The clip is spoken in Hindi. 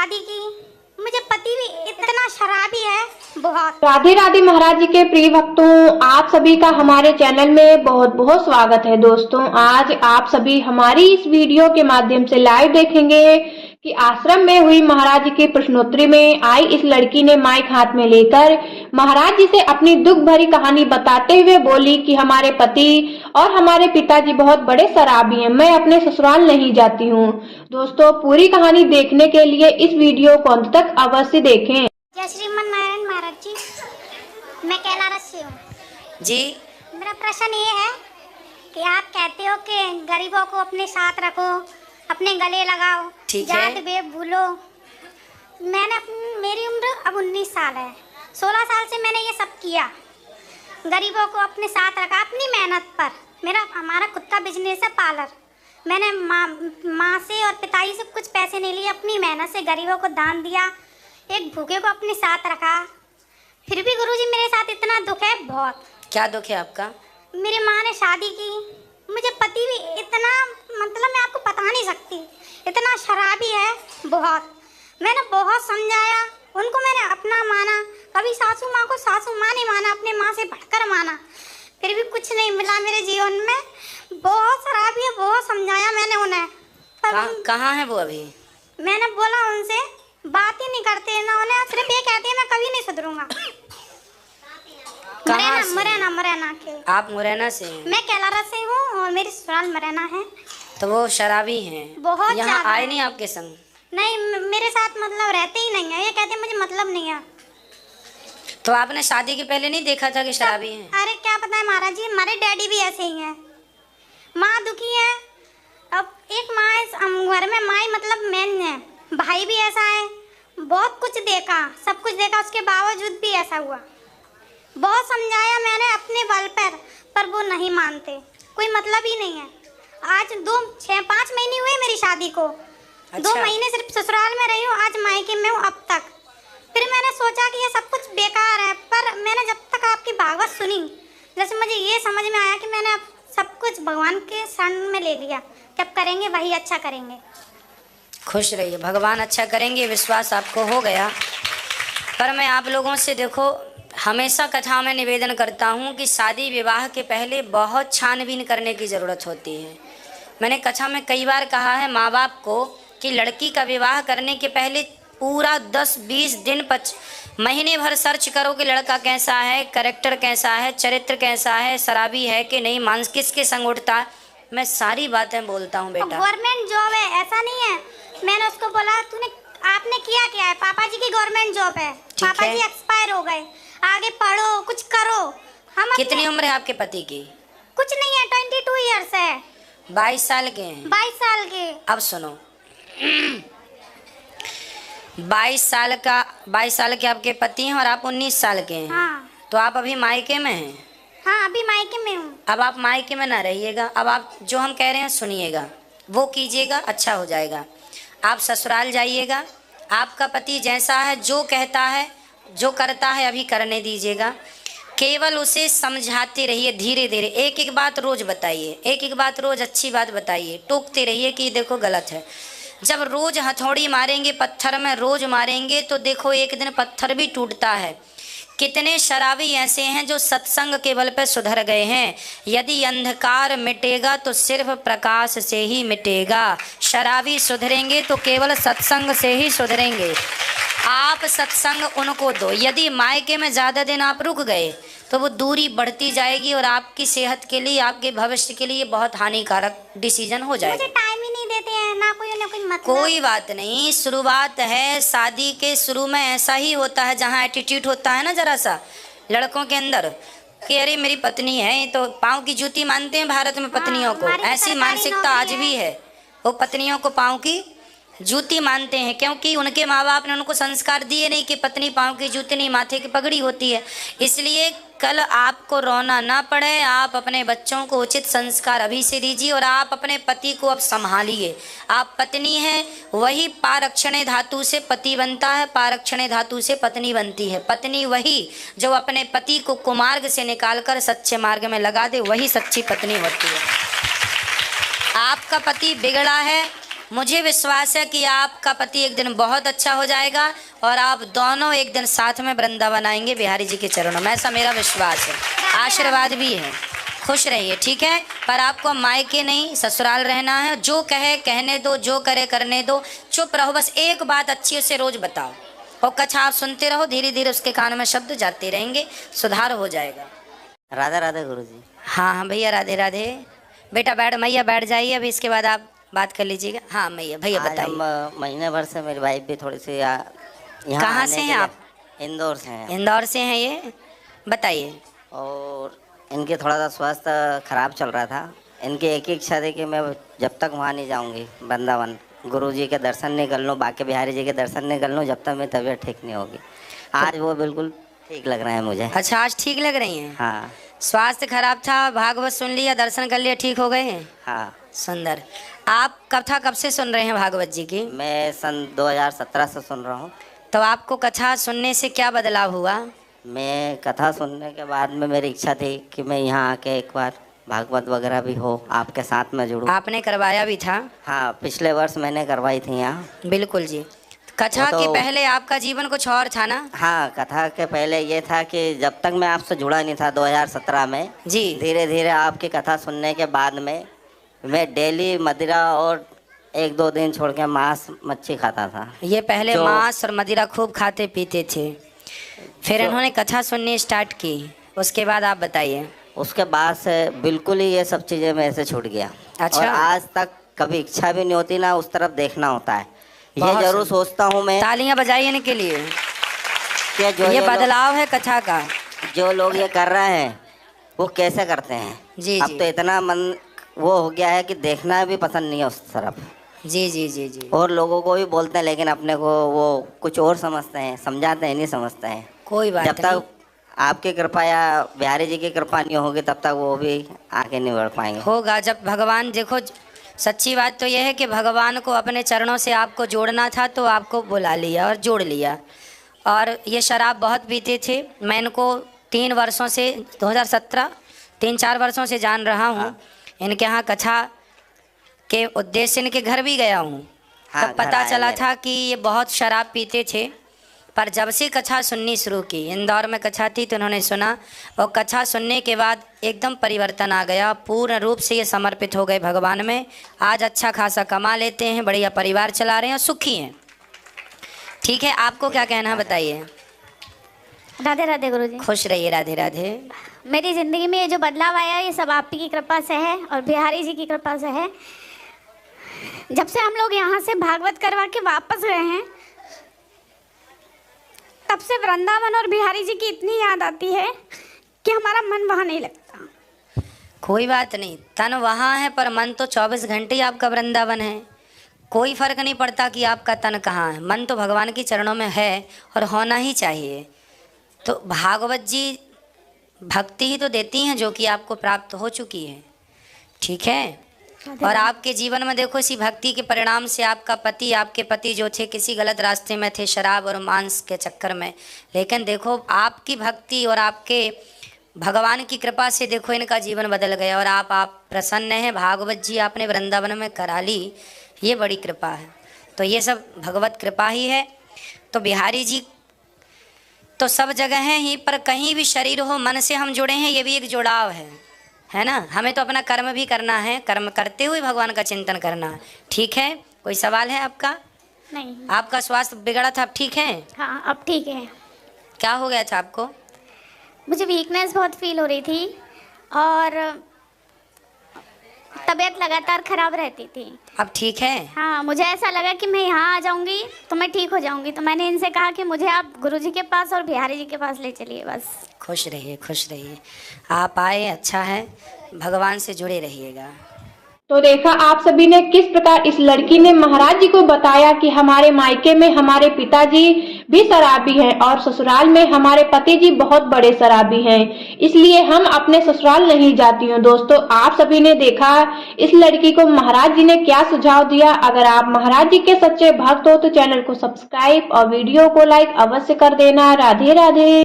शादी की, मुझे पति भी इतना शराबी है बहुत। राधे राधे महाराज जी के प्रिय भक्तों, आप सभी का हमारे चैनल में बहुत बहुत स्वागत है। दोस्तों, आज आप सभी हमारी इस वीडियो के माध्यम से लाइव देखेंगे कि आश्रम में हुई महाराज जी की प्रश्नोत्तरी में आई इस लड़की ने माइक हाथ में लेकर महाराज जी से अपनी दुख भरी कहानी बताते हुए बोली कि हमारे पति और हमारे पिताजी बहुत बड़े शराबी हैं, मैं अपने ससुराल नहीं जाती हूँ। दोस्तों, पूरी कहानी देखने के लिए इस वीडियो को अंत तक अवश्य देखें। जय श्रीमन नारायण महाराज जी, मैं कैलारस से हूँ जी। मेरा प्रश्न ये है कि आप कहते हो कि गरीबों को अपने साथ रखो, अपने गले लगाओ, ठीक है। जात बेब भूलो। मेरी उम्र अब 19 साल है। 16 साल से मैंने ये सब किया, गरीबों को अपने साथ रखा अपनी मेहनत पर। हमारा खुद का बिजनेस है पार्लर। मैंने माँ से और पिताजी से कुछ पैसे नहीं लिए, अपनी मेहनत से गरीबों को दान दिया, एक भूखे को अपने साथ रखा। फिर भी गुरुजी मेरे साथ इतना दुख है बहुत। क्या दुख है आपका? मेरी माँ ने शादी की, मुझे पति भी इतना, मतलब मैं आपको बता नहीं सकती, इतना शराबी है बहुत। मैंने बहुत समझाया उनको, मैंने अपना माना, कभी सासू माँ को सासू माँ नहीं माना, अपने माँ से बढ़कर माना, फिर भी कुछ नहीं मिला मेरे जीवन में। बहुत शराबी है, बहुत समझाया मैंने उन्हें, पर कहाँ है वो अभी? मैंने बोला उनसे, बात ही नहीं करते ना, उन्हें सिर्फ ये कहती है मैं कभी नहीं सुधरूंगा। मुरैना के। आप मुरैना से हैं? मैं कैलारस से हूँ और मेरी ससुराल मुरैना है। तो वो शराबी हैं? बहुत यहाँ ज्यादा। आए नहीं आपके संग? नहीं, मेरे साथ मतलब रहते ही नहीं है, ये कहते हैं मुझे मतलब नहीं है। तो आपने शादी के पहले नहीं देखा था कि शराबी हैं? अरे क्या पता है महाराज जी, हमारे डैडी भी ऐसे ही हैं। माँ दुखी है, अब एक माँ घर में, माँ मतलब मेन है, भाई भी ऐसा है। बहुत कुछ देखा, सब कुछ देखा, उसके बावजूद भी ऐसा हुआ। बहुत समझाया मैंने अपने बल पर वो नहीं मानते, कोई मतलब ही नहीं है। आज 5 महीने हुए मेरी शादी को। अच्छा। 2 महीने सिर्फ ससुराल में रही हूँ, आज मायके में हूँ अब तक। फिर मैंने सोचा कि ये सब कुछ बेकार है, पर मैंने जब तक आपकी भागवत सुनी, जैसे मुझे ये समझ में आया कि मैंने अब सब कुछ भगवान के शरण में ले लिया, जब करेंगे वही अच्छा करेंगे। खुश रहिए, भगवान अच्छा करेंगे, विश्वास आपको हो गया। पर मैं आप लोगों से देखो, हमेशा कथा में निवेदन करता हूँ कि शादी विवाह के पहले बहुत छानबीन करने की ज़रूरत होती है। मैंने कथा में कई बार कहा है माँ बाप को कि लड़की का विवाह करने के पहले पूरा 10-20 दिन महीने भर सर्च करो कि लड़का कैसा है, कैरेक्टर कैसा है, चरित्र कैसा है, शराबी है कि नहीं, मांस किसके संग उठता है। मैं सारी बातें बोलता हूँ बेटा। गवर्नमेंट जॉब है, ऐसा नहीं है। मैंने उसको बोला आपने किया क्या है? पापा जी की गवर्नमेंट जॉब है, पापा जी एक्सपायर हो गए, आगे पढ़ो, कुछ करो। हम कितनी उम्र है आपके पति की? कुछ नहीं है, 22 ईयर्स है। 22 साल के हैं? 22 साल के। अब सुनो, 22 साल के आपके पति हैं और आप 19 साल के हैं। हाँ। तो आप अभी मायके में हैं? हाँ, अभी मायके में हूँ। अब आप मायके में ना रहिएगा, अब आप जो हम कह रहे हैं सुनिएगा, वो कीजिएगा, अच्छा हो जाएगा। आप ससुराल जाइएगा, आपका पति जैसा है, जो कहता है, जो करता है, अभी करने दीजिएगा। केवल उसे समझाते रहिए धीरे धीरे, एक एक बात रोज बताइए, एक एक बात रोज अच्छी बात बताइए, टोकते रहिए कि देखो गलत है। जब रोज हथौड़ी मारेंगे पत्थर में, रोज मारेंगे, तो देखो एक दिन पत्थर भी टूटता है। कितने शराबी ऐसे हैं जो सत्संग के बल पर सुधर गए हैं। यदि अंधकार मिटेगा तो सिर्फ प्रकाश से ही मिटेगा। शराबी सुधरेंगे तो केवल सत्संग से ही सुधरेंगे। आप सत्संग उनको दो। यदि मायके में ज़्यादा दिन आप रुक गए तो वो दूरी बढ़ती जाएगी और आपकी सेहत के लिए, आपके भविष्य के लिए बहुत हानिकारक डिसीजन हो जाएगा। मुझे टाइम ही नहीं देते हैं, ना कोई मतलब। कोई बात नहीं, शुरुआत है। शादी के शुरू में ऐसा ही होता है, जहाँ एटीट्यूड होता है ना जरा सा लड़कों के अंदर कि अरे मेरी पत्नी है, तो पाँव की जूती मानते हैं भारत में पत्नियों को। ऐसी मानसिकता आज भी है, वो पत्नियों को पाँव की जूती मानते हैं, क्योंकि उनके माँ बाप ने उनको संस्कार दिए नहीं कि पत्नी पाँव की जूती नहीं, माथे की पगड़ी होती है। इसलिए कल आपको रोना ना पड़े, आप अपने बच्चों को उचित संस्कार अभी से दीजिए और आप अपने पति को अब संभालिए। आप पत्नी हैं, वही पारक्षणे धातु से पति बनता है, पारक्षणे धातु से पत्नी बनती है। पत्नी वही जो अपने पति को कुमार्ग से निकालकर सच्चे मार्ग में लगा दे, वही सच्ची पत्नी होती है। आपका पति बिगड़ा है, मुझे विश्वास है कि आपका पति एक दिन बहुत अच्छा हो जाएगा और आप दोनों एक दिन साथ में वृंदावन आएंगे बिहारी जी के चरणों में, ऐसा मेरा विश्वास है, आशीर्वाद भी है। खुश रहिए, ठीक है। पर आपको मायके नहीं ससुराल रहना है। जो कहे कहने दो, जो करे करने दो, चुप रहो, बस एक बात अच्छी से रोज बताओ और कथा आप सुनते रहो, धीरे धीरे उसके कान में शब्द जाते रहेंगे, सुधार हो जाएगा। राधे राधे गुरुजी। हाँ हाँ भैया, राधे राधे। बेटा बैठ, मैया बैठ जाइए, अभी इसके बाद आप बात कर लीजिएगा। हाँ मैया, भैया आज बताइए। हम महीने भर से मेरी वाइफ भी थोड़ी सी यहाँ कहाँ आने से के हैं लिए- आप? इंदौर से हैं। इंदौर से हैं ये, बताइए। और इनके थोड़ा सा स्वास्थ्य खराब चल रहा था। इनकी एक ही इच्छा थी कि मैं जब तक वहाँ नहीं जाऊँगी वृंदावन, गुरुजी के दर्शन नहीं कर लूँ, बाकी बिहारी जी के दर्शन नहीं कर लूँ, जब तक मेरी तबीयत ठीक नहीं होगी। आज वो बिल्कुल ठीक लग रहे हैं मुझे। अच्छा, आज ठीक लग रही हैं? हाँ स्वास्थ्य खराब था, भागवत सुन लिया, दर्शन कर लिया, ठीक हो गए हैं? हाँ। सुंदर। आप कथा कब से सुन रहे हैं भागवत जी की? मैं सन 2017 से सुन रहा हूँ। तो आपको कथा सुनने से क्या बदलाव हुआ? मैं कथा सुनने के बाद में मेरी इच्छा थी कि मैं यहाँ आके एक बार भागवत वगैरह भी हो, आपके साथ में जुड़ूं। आपने करवाया भी था? हाँ, पिछले वर्ष मैंने करवाई थी यहाँ। बिल्कुल जी। कथा वो के तो- पहले आपका जीवन कुछ और था ना? हाँ, कथा के पहले ये था कि जब तक मैं आपसे जुड़ा नहीं था 2017 में, जी। धीरे धीरे आपकी कथा सुनने के बाद में मैं डेली मदिरा और एक दो दिन छोड़ के मांस मच्छी खाता था। ये पहले जो- मांस और मदिरा खूब खाते पीते थे, फिर इन्होंने कथा सुननी स्टार्ट की, उसके बाद आप बताइए। उसके बाद से बिल्कुल ही ये सब चीज़ें मेरे से छूट गया। अच्छा। और आज तक कभी इच्छा भी नहीं होती ना उस तरफ देखना होता है। ये बहुत जरूर सुंदर। सोचता हूँ मैं तालियां बजाइए इनके लिए। कि ये बदलाव है कथा का। जो लोग ये कर रहे हैं वो कैसे करते हैं। जी, अब जी। तो इतना मन वो हो गया है कि देखना भी पसंद नहीं है उस तरफ। जी जी जी जी। और लोगों को भी बोलते हैं, लेकिन अपने को वो कुछ और समझते हैं, समझाते हैं नहीं समझते हैं। कोई बात जब नहीं, तक आपकी कृपा या बिहारी जी की कृपा नहीं होगी तब तक वो भी आगे नहीं बढ़ पाएंगे। होगा जब भगवान, देखो सच्ची बात तो यह है कि भगवान को अपने चरणों से आपको जोड़ना था तो आपको बुला लिया और जोड़ लिया। और ये शराब बहुत पीते थे, मैं इनको 3 वर्षों से 2017 3-4 वर्षों से जान रहा हूँ। इनके यहाँ कथा के उद्देश्य इनके घर भी गया हूँ, हाँ, तब घर पता आए चला मेरे। था कि ये बहुत शराब पीते थे। पर जब से कथा सुननी शुरू की, इंदौर में कथा थी तो उन्होंने सुना और कथा सुनने के बाद एकदम परिवर्तन आ गया, पूर्ण रूप से ये समर्पित हो गए भगवान में। आज अच्छा खासा कमा लेते हैं, बढ़िया परिवार चला रहे हैं और सुखी हैं। ठीक है, आपको क्या कहना है बताइए। राधे राधे गुरुजी। खुश रहिए, राधे राधे। मेरी ज़िंदगी में ये जो बदलाव आया है ये सब आप ही की कृपा से है और बिहारी जी की कृपा से है। जब से हम लोग यहाँ से भागवत करवा के वापस गए हैं तब से वृंदावन और बिहारी जी की इतनी याद आती है कि हमारा मन वहाँ नहीं लगता। कोई बात नहीं, तन वहाँ है पर मन तो 24 घंटे ही आपका वृंदावन है। कोई फर्क नहीं पड़ता कि आपका तन कहाँ है, मन तो भगवान के चरणों में है और होना ही चाहिए। तो भागवत जी भक्ति ही तो देती हैं जो कि आपको प्राप्त हो चुकी है। ठीक है, और आपके जीवन में देखो इसी भक्ति के परिणाम से आपके पति जो थे किसी गलत रास्ते में थे, शराब और मांस के चक्कर में, लेकिन देखो आपकी भक्ति और आपके भगवान की कृपा से देखो इनका जीवन बदल गया और आप प्रसन्न हैं। भागवत जी आपने वृंदावन में करा ली, ये बड़ी कृपा है। तो ये सब भगवत कृपा ही है। तो बिहारी जी तो सब जगह हैं ही, पर कहीं भी शरीर हो मन से हम जुड़े हैं, ये भी एक जुड़ाव है ना। हमें तो अपना कर्म भी करना है, कर्म करते हुए भगवान का चिंतन करना है। ठीक है, कोई सवाल है आपका? नहीं। आपका स्वास्थ्य बिगड़ा था, अब ठीक है? हाँ, अब ठीक है। क्या हो गया था आपको? मुझे वीकनेस बहुत फील हो रही थी और तबीयत लगातार खराब रहती थी। अब ठीक है? हाँ, मुझे ऐसा लगा कि मैं यहाँ आ जाऊँगी तो मैं ठीक हो जाऊँगी, तो मैंने इनसे कहा कि मुझे आप गुरुजी के पास और बिहारी जी के पास ले चलिए बस। खुश रहिए, खुश रहिए। आप आए, अच्छा है, भगवान से जुड़े रहिएगा। तो देखा आप सभी ने किस प्रकार इस लड़की ने महाराज जी को बताया कि हमारे मायके में हमारे पिताजी भी शराबी हैं और ससुराल में हमारे पति जी बहुत बड़े शराबी हैं, इसलिए हम अपने ससुराल नहीं जाती हूँ। दोस्तों, आप सभी ने देखा इस लड़की को महाराज जी ने क्या सुझाव दिया। अगर आप महाराज जी के सच्चे भक्त हो तो चैनल को सब्सक्राइब और वीडियो को लाइक अवश्य कर देना। राधे राधे।